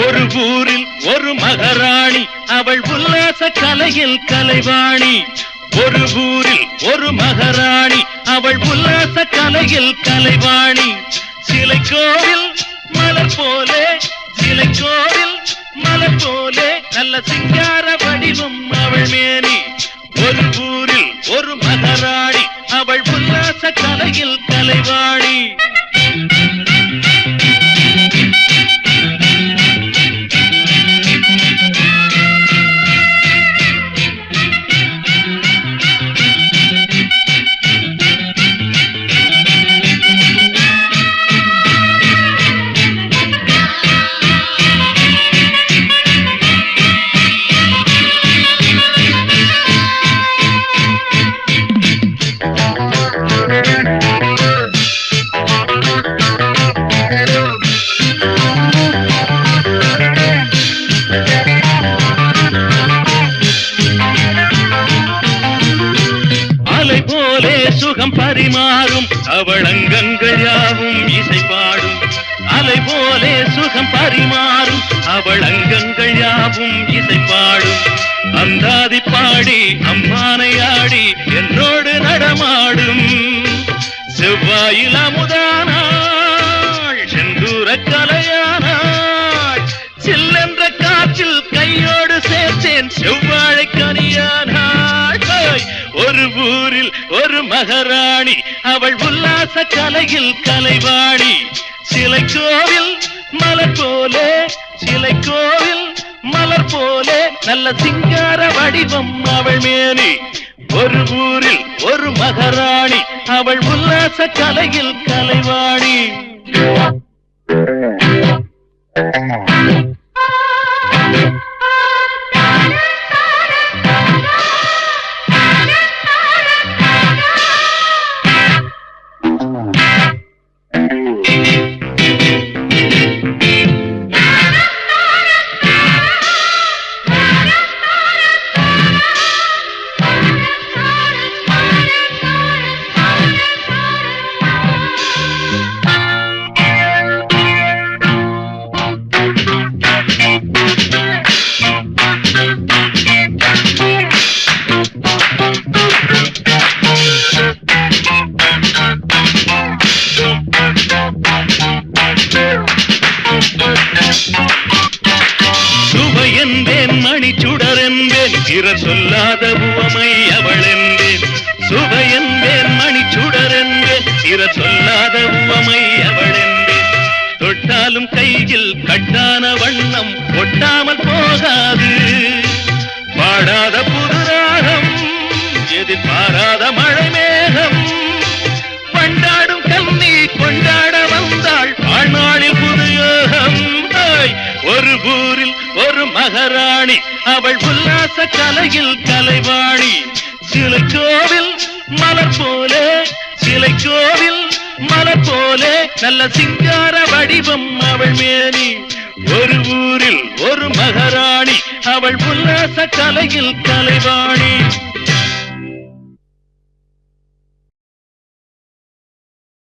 ஒரு ஊரில் ஒரு மகாராணி, அவள் உல்லாச கலையில் கலைவாணி. ஒரு ஊரில் ஒரு மகாராணி, அவள் உல்லாச கலையில் கலைவாணி. சிலை கோவில் மலர் போலே, சிலை கோவில் மலர் போலே, நல்ல சிங்கார வடிவம் அவள் மேனி. ஒரு ஊரில் ஒரு மகாராணி, அவள் உல்லாச கலையில் கலைவாணி. சுகம் பரிமாறும் அவள் அங்கங்கள் யாவும் இசை பாடும். அலை போலே சுகம் பரிமாறும் அவள் அங்கங்கள் யாவும் இசை பாடும். அந்தாதி பாடி அம்மானை ஆடி என்னோடு நடமாடும். செவ்வாயில் அமுதானாள், செந்தூர கலையானாள். சில்லென்ற காற்றில் கையோடு சேர்த்தேன் செவ்வாழை கனியானாள். ஒரு ஊரில் ஒரு மகாராணி, அவள் உல்லாச கலையில் கலைவாணி. சிலை கோவில் மலர் போலே, சிலை கோவில் மலர் போலே, நல்ல சிங்கார வடிவம் அவள் மேனி. ஒரு ஊரில் ஒரு மகாராணி, அவள் உல்லாச கலையில் கலைவாணி. சுவையென்பேன் மணி சுடரென்பேன், பிறர் சொல்லாத உவமை அவள் என்பேன். சுவையென்பேன் மணி சுடரென்பேன், பிறர் சொல்லாத உவமை அவள் என்பேன். தொட்டாலும் கையில் கட்டான வண்ணம் ஒட்டாமல் போகாது. பாடாத புதுராகம், எதிர்பாராத மழை மேகம். பண்டாடும் கண்ணி கொண்டாட வந்தாள் வாழ்நாளில் புதுயோகம். ஒரு ஊரில் ஒரு மகாராணி, அவள் உல்லாச கலையில் கலைவாணி. சிலை கோவில் மலர் போலே, சிலை கோவில் மலர் போலே, நல்ல சிங்கார வடிவம் அவள் மேனி. ஒரு ஊரில் ஒரு மகாராணி, அவள் உல்லாச கலையில் கலைவாணி.